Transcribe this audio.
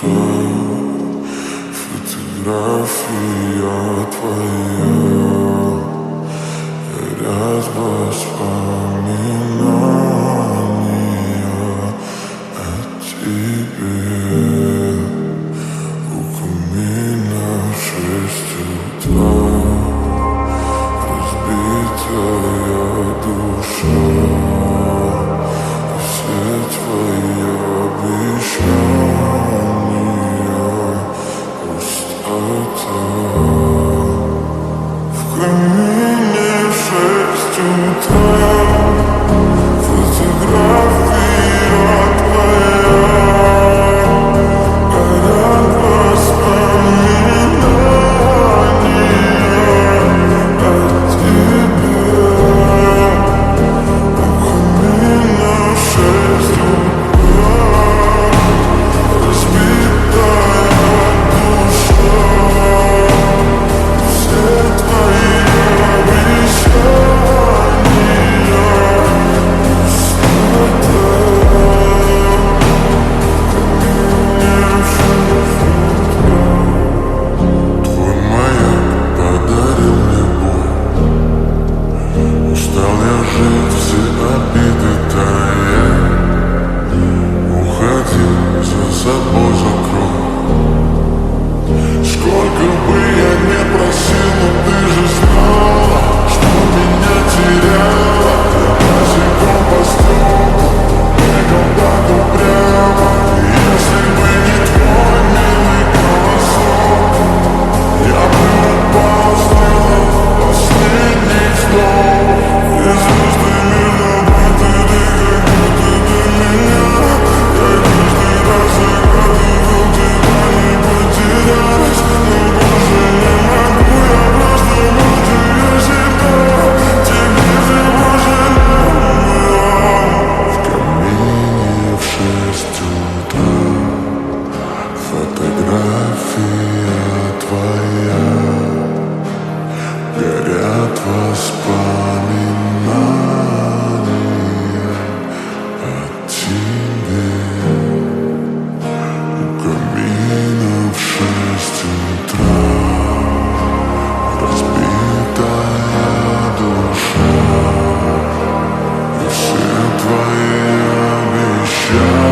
Фотография твоя, ряд воспоминания о тебе. У камина в 6 утра, разбитая душа, и все твои обещания пустота. В камине в 6 утра, фотография твоя, горят воспоминания о тебе. У камина в 6 утра, разбитая душа, все твои обещания пустота. Твой маяк подарил мне боль. Устал я жить, все обиды тая. Уходил, за собой закрой. Сколько бы я не просил, но ты же знала, что меня теряла. Я босиком по стеклу бегал так упрямо. Если бы не твой милый голосок, я бы упал, сделал последний вздох. И звезды мира были как будто до меня. Я каждый раз загадывал тебя не потерять, но больше не могу, я просто мучаю себя. Тебе всего жалею. В камине в 6 утра, фотография твоя, горят воспоминания о тебе. У камина в 6 утра, разбитая душа, и все твои обещания